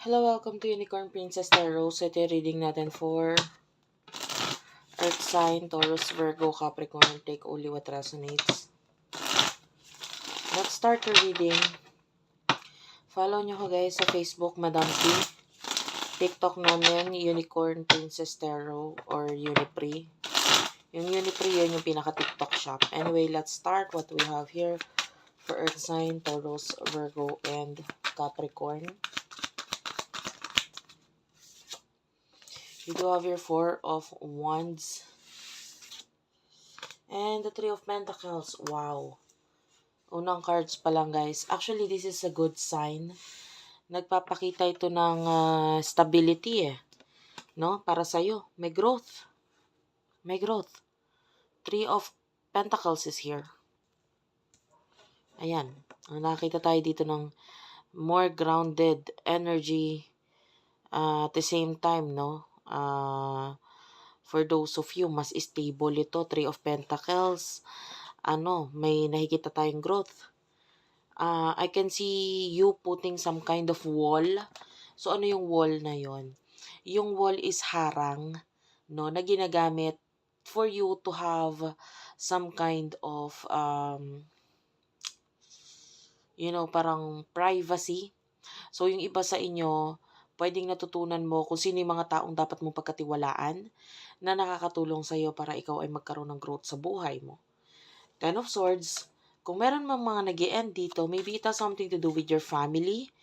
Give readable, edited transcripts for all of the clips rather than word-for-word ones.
Hello, welcome to Unicorn Princess Tarot. So ito yung reading natin for Earth Sign, Taurus, Virgo, Capricorn. Take only what resonates. Let's start the reading. Follow nyo ko guys sa Facebook, Madam P. TikTok namin, Unicorn Princess Tarot or Unipri. Yung Unipri, yun yung pinaka-TikTok shop. Anyway, let's start what we have here for Earth Sign, Taurus, Virgo, and Capricorn. You do have your Four of Wands. And the Three of Pentacles. Wow. Unang cards pa lang guys. Actually, this is a good sign. Nagpapakita ito ng stability eh. No? Para sa'yo. May growth. May growth. Three of Pentacles is here. Ayan. Nakita tayo dito ng more grounded energy. At the same time, no? For those of you, mas stable ito. Three of Pentacles. May nakikita tayong growth. I can see you putting some kind of wall. So, ano yung wall na yon? Yung wall is harang, no, na ginagamit for you to have some kind of, parang privacy. So, yung iba sa inyo, pwedeng natutunan mo kung sino yung mga taong dapat mong pagkatiwalaan na nakakatulong sa'yo para ikaw ay magkaroon ng growth sa buhay mo. Ten of Swords, kung meron mang mga nag-e-end dito, maybe it has something to do with your family.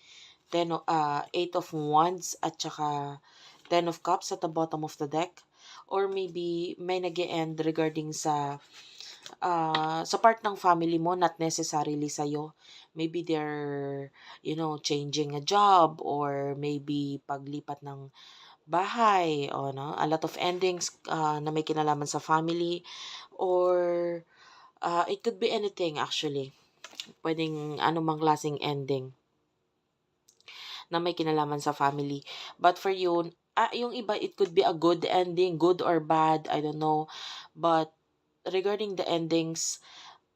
Eight of Wands at saka Ten of Cups at the bottom of the deck. Or maybe may nag-e-end regarding sa part ng family mo, not necessarily sa'yo. Maybe they're, changing a job or maybe paglipat ng bahay o a lot of endings na may kinalaman sa family or it could be anything actually. Pwedeng anumang klaseng ending na may kinalaman sa family. But for you, yung iba, it could be a good ending, good or bad, I don't know. But regarding the endings,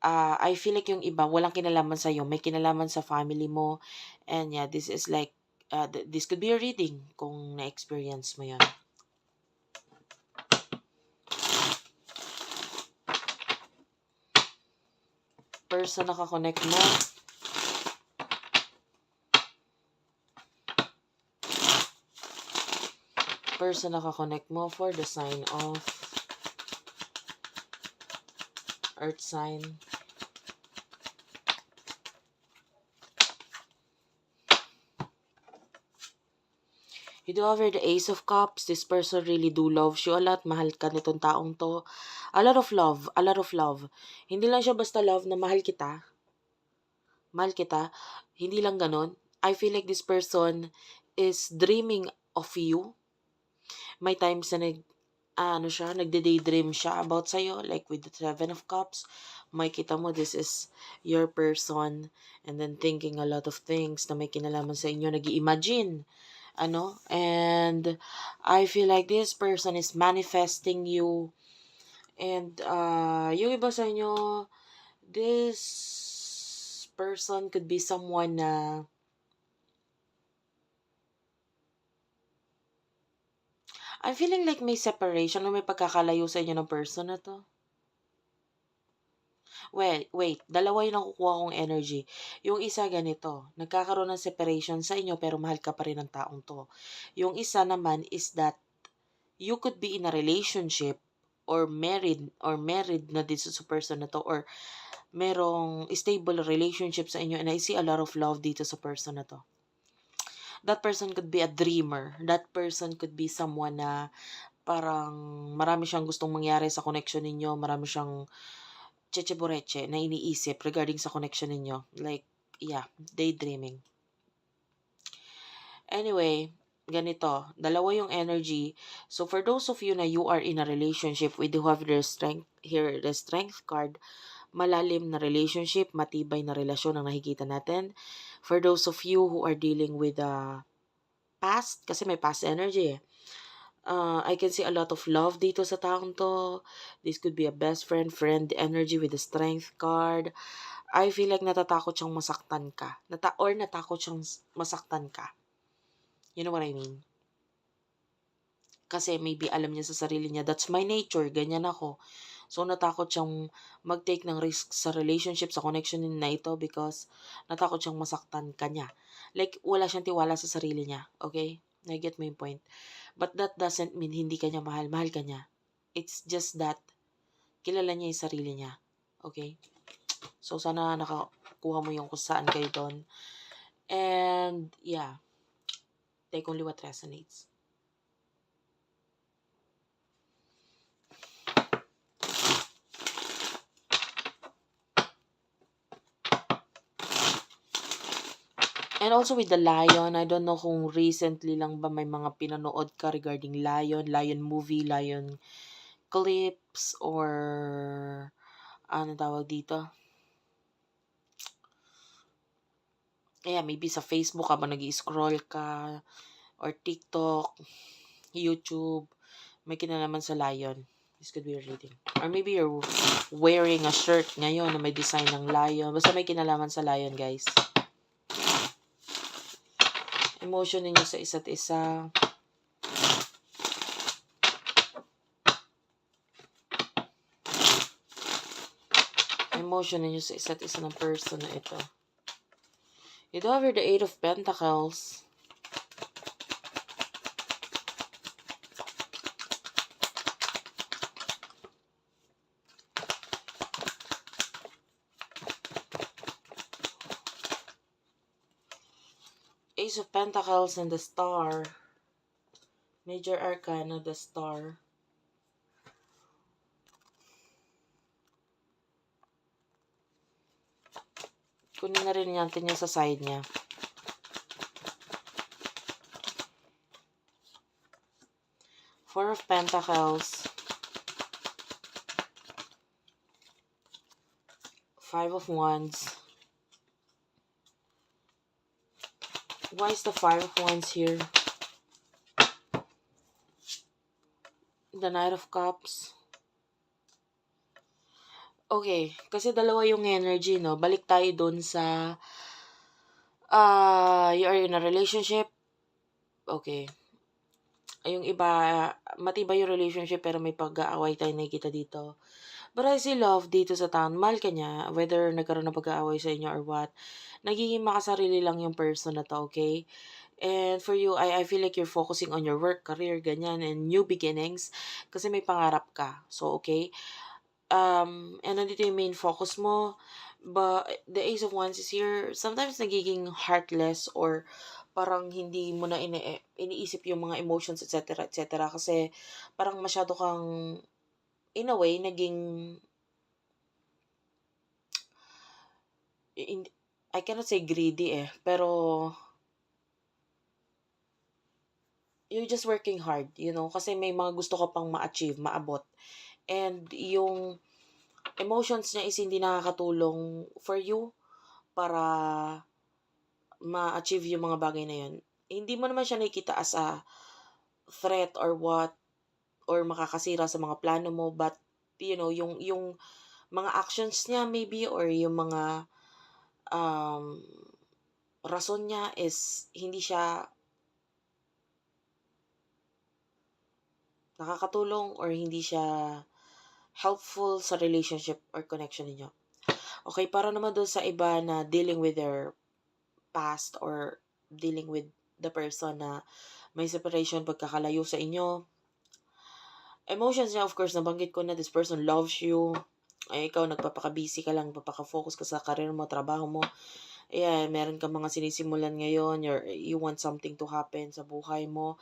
I feel like yung iba, walang kinalaman sa'yo, may kinalaman sa family mo. And yeah, this is like, this could be a reading kung na-experience mo yun. Person nakakonect mo. Person nakakonect mo for the sign of Earth sign. You do have the Ace of Cups. This person really do loves you a lot. Mahal ka nitong taong to. A lot of love. A lot of love. Hindi lang siya basta love na mahal kita. Mahal kita. Hindi lang ganun. I feel like this person is dreaming of you. May times na nagde-daydream siya about sa'yo. Like with the Seven of Cups. May kita mo, this is your person. And then thinking a lot of things na may kinalaman sa inyo. Nag-i-imagine. And I feel like this person is manifesting you. And yung iba sa inyo, this person could be someone na I'm feeling like may separation o may pagkakalayo sa inyo ng person na to. Wait, dalawa yung nakukuha kong energy. Yung isa ganito, nagkakaroon ng separation sa inyo pero mahal ka pa rin ng taong to. Yung isa naman is that you could be in a relationship or married na dito sa person na to or merong stable relationship sa inyo and I see a lot of love dito sa person na to. That person could be a dreamer. That person could be someone na parang marami siyang gustong mangyari sa connection ninyo, marami siyang cheche-boreche na iniisip regarding sa connection ninyo. Like, yeah, daydreaming. Anyway, ganito, dalawa yung energy. So, for those of you na you are in a relationship, we do have the strength here, the strength card. Malalim na relationship, matibay na relasyon ang nakikita natin. For those of you who are dealing with past, kasi may past energy I can see a lot of love dito sa taong to. This could be a best friend energy with the strength card. I feel like natatakot siyang masaktan ka. Natakot siyang masaktan ka. You know what I mean? Kasi maybe alam niya sa sarili niya, that's my nature, ganyan ako. So, natakot siyang mag-take ng risk sa relationship, sa connection na ito because natakot siyang masaktan ka niya. Like, wala siyang tiwala sa sarili niya. Okay? I-get mo yung point. But that doesn't mean hindi ka niya mahal. Mahal ka niya. It's just that, kilala niya yung sarili niya. Okay? So, sana nakakuha mo yung kung saan kayo doon. And, yeah. Take only what resonates. And also with the Lion, I don't know kung recently lang ba may mga pinanood ka regarding Lion movie, Lion clips, or ano tawag dito? Yeah, maybe sa Facebook habang nag-scroll ka, or TikTok, YouTube, may kinalaman sa Lion. This could be your reading. Or maybe you're wearing a shirt ngayon na may design ng lion. Basta may kinalaman sa lion, guys. Emotion ninyo sa isa't isa. Emotion ninyo sa isa't isa ng person na ito. You do have the Eight of Pentacles. Ace of Pentacles and the Star. Major Arcana, the Star. Kunin na rin natin yung sa side niya. Four of Pentacles. Five of Wands. Why is the Five of Wands here? The Knight of Cups. Okay, kasi dalawa yung energy, no? Balik tayo dun sa you are in a relationship. Okay. Yung iba, matibay yung relationship pero may pag-aaway tayo nakikita dito. But I see love dito sa town. Mahal ka niya, whether nagkaroon ng pag-aaway sa inyo or what. Nagiging makasarili lang yung person na to, okay? And for you, I feel like you're focusing on your work, career, ganyan, and new beginnings. Kasi may pangarap ka. So, okay? And nandito yung main focus mo. But the Ace of Wands is here. Sometimes nagiging heartless or parang hindi mo na iniisip yung mga emotions, etc. etc. Kasi parang masyado kang, in a way, naging, I cannot say greedy pero you're just working hard, kasi may mga gusto ka pang ma-achieve, maabot. And yung emotions niya is hindi nakakatulong for you para ma-achieve yung mga bagay na yun. Hindi mo naman siya nakikita as a threat or what, or makakasira sa mga plano mo, but yung mga actions niya maybe, or yung mga rason niya is hindi siya nakakatulong or hindi siya helpful sa relationship or connection niyo. Okay, para naman doon sa iba na dealing with their past or dealing with the person na may separation, pagkakalayo sa inyo. Emotions niya, of course, nabanggit ko na this person loves you. Ay, ikaw, nagpapaka-busy ka lang, nagpapaka-focus ka sa career mo, trabaho mo. Yeah, meron ka mga sinisimulan ngayon, you want something to happen sa buhay mo.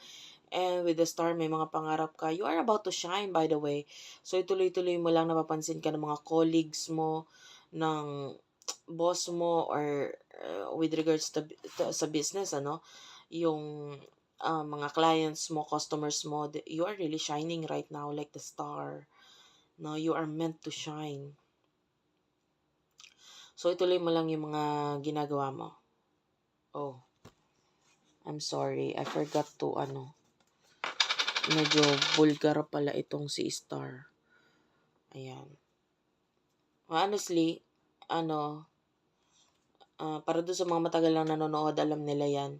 And with the Star, may mga pangarap ka. You are about to shine, by the way. So, ituloy-tuloy mo lang, napapansin ka ng mga colleagues mo, ng boss mo, or with regards to sa business, yung mga clients mo, customers mo, you are really shining right now like the star. No, you are meant to shine. So, ituloy mo lang yung mga ginagawa mo. Oh, I'm sorry. I forgot to, medyo vulgar pala itong si Star. Ayan. Honestly, para doon sa mga matagal lang nanonood, alam nila yan.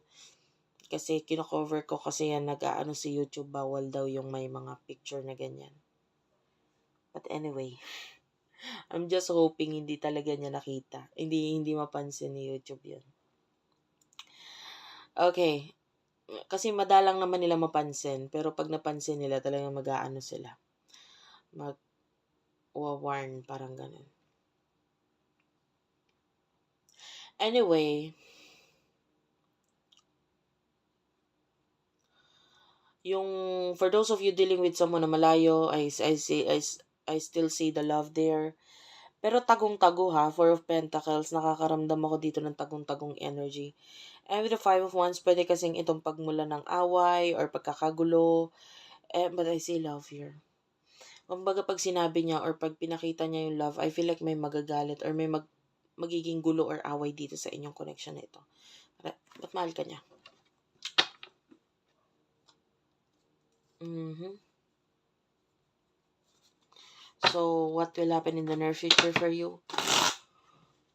Kasi kino-cover ko kasi yan nag-aano si YouTube, bawal daw yung may mga picture na ganyan. But anyway, I'm just hoping hindi talaga niya nakita. Hindi mapansin ni YouTube yun. Okay. Kasi madalang naman nila mapansin. Pero pag napansin nila, talagang mag-aano sila. Mag-warn, parang ganun. Anyway, yung for those of you dealing with someone na malayo, I still see the love there. Pero tagong-tago ha, Four of Pentacles, nakakaramdam ako dito ng tagong-tagong energy. And with the Five of Wands, pwede kasing itong pagmula ng away or pagkakagulo. But I see love here. Kumbaga pag sinabi niya or pag pinakita niya yung love, I feel like may magagalit or may magiging gulo or away dito sa inyong connection na ito. Ba't mahal ka niya? So, what will happen in the near future for you?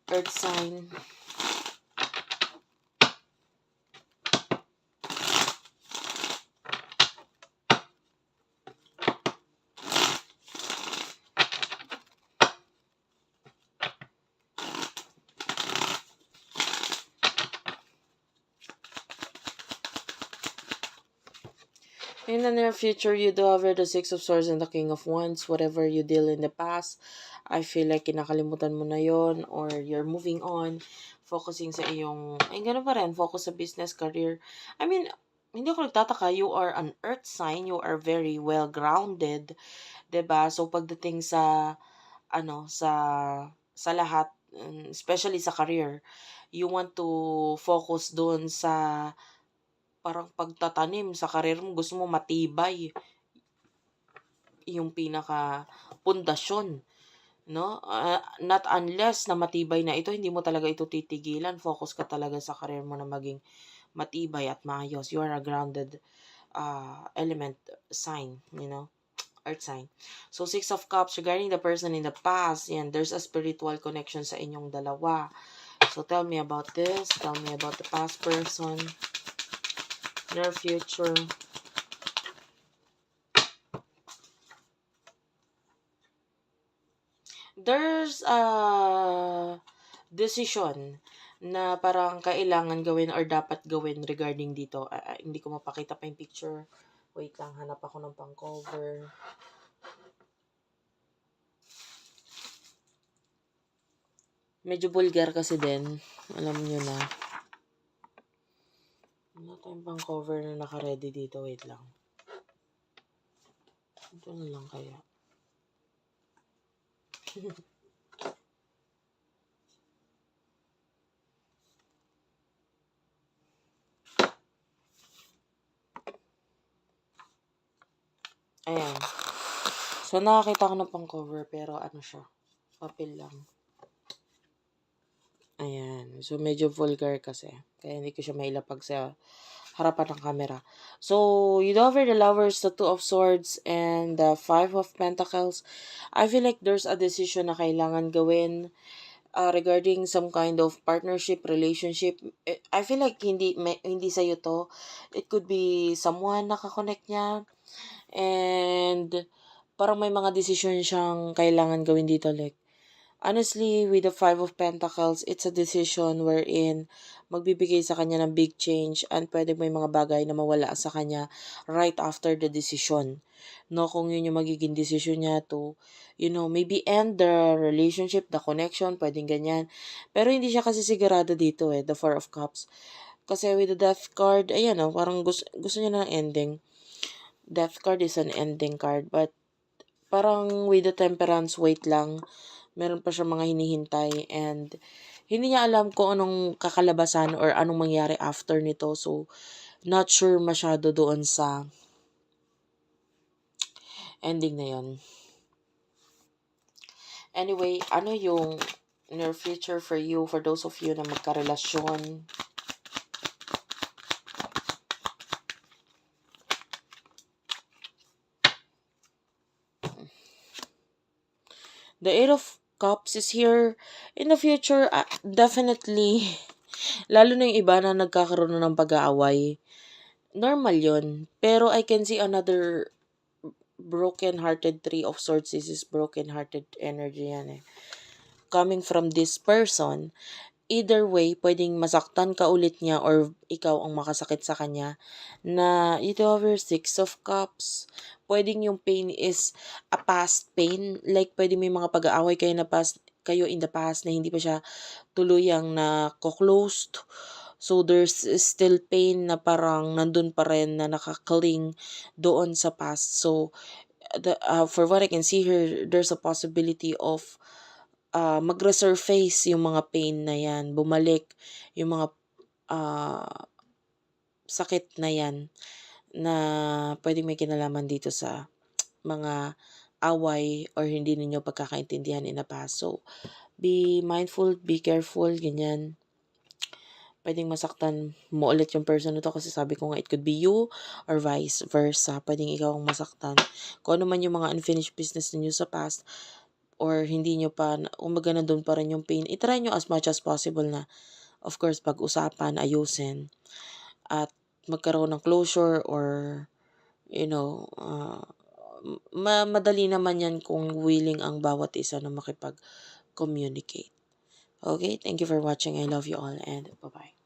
Earth sign. In the near future, you do have the Six of Swords and the King of Wands. Whatever you deal in the past, I feel like kinakalimutan mo na yon or you're moving on, focusing sa iyong, ay gano'n pa rin, focus sa business, career. I mean, hindi ako nagtataka, you are an earth sign, you are very well grounded, 'di ba? So pagdating sa sa lahat, especially sa career, you want to focus doon sa parang pagtatanim sa career mo, gusto mo matibay yung pinaka pundasyon, no? Not unless na matibay na ito, hindi mo talaga ito titigilan. Focus ka talaga sa career mo na maging matibay at maayos. You are a grounded element sign, earth sign. So, Six of Cups, regarding the person in the past, yan, there's a spiritual connection sa inyong dalawa. So, tell me about this. Tell me about the past person, your future. There's a decision na parang kailangan gawin or dapat gawin regarding dito. Hindi ko mapakita pa yung picture. Wait lang, hanap ako ng pang-cover. Medyo vulgar kasi din. Alam nyo na. Wala tayong pang-cover na naka-ready dito. Wait lang. Ito na lang kaya. Ayan. So, nakakita ko ng pang-cover pero ano siya. Papel lang. Ayan. So, medyo vulgar kasi. Kaya hindi ko siya mailapag sa harapan ng camera. So, you over the Lovers, the Two of Swords, and the Five of Pentacles. I feel like there's a decision na kailangan gawin regarding some kind of partnership, relationship. I feel like hindi sa'yo to. It could be someone nakakonect niya. And parang may mga decision siyang kailangan gawin dito. Like, honestly, with the Five of Pentacles, it's a decision wherein magbibigay sa kanya ng big change and pwede may mga bagay na mawala sa kanya right after the decision. No, kung yun yung magiging decision niya to, maybe end the relationship, the connection, pwedeng ganyan. Pero hindi siya kasi sigurado dito the Four of Cups. Kasi with the Death card, ayan parang gusto niya ng ending. Death card is an ending card, but parang with the Temperance, wait lang. Meron pa siya mga hinihintay and hindi niya alam kung anong kakalabasan or anong mangyari after nito. So, not sure masyado doon sa ending na yon. Anyway, ano yung near future for you, for those of you na magkarelasyon? The Eight of Cups is here. In the future, definitely, Lalo na yung iba na nagkakaroon na ng pag-aaway, normal yun. Pero I can see another broken-hearted Three of Swords. This is broken-hearted energy yan eh. Coming from this person, either way, pwedeng masaktan ka ulit niya or ikaw ang makasakit sa kanya na ito over Six of Cups. Pwedeng yung pain is a past pain. Like, pwede may mga pag-aaway kayo in the past na hindi pa siya tuluyang na closed. So, there's still pain na parang nandun pa rin na nakakling doon sa past. So, for what I can see here, there's a possibility of mag-resurface yung mga pain na yan, bumalik yung mga sakit na yan na pwedeng may kinalaman dito sa mga away or hindi ninyo pagkakaintindihan in the past. So, be mindful, be careful, ganyan. Pwedeng masaktan mo ulit yung person na to kasi sabi ko nga it could be you or vice versa. Pwedeng ikaw ang masaktan. Kung ano man yung mga unfinished business ninyo sa past, or hindi nyo pa, umaga na doon pa rin yung pain, itry nyo as much as possible na, of course, pag-usapan, ayusin, at magkaroon ng closure or, madali naman yan kung willing ang bawat isa na makipag-communicate. Okay? Thank you for watching. I love you all and bye-bye.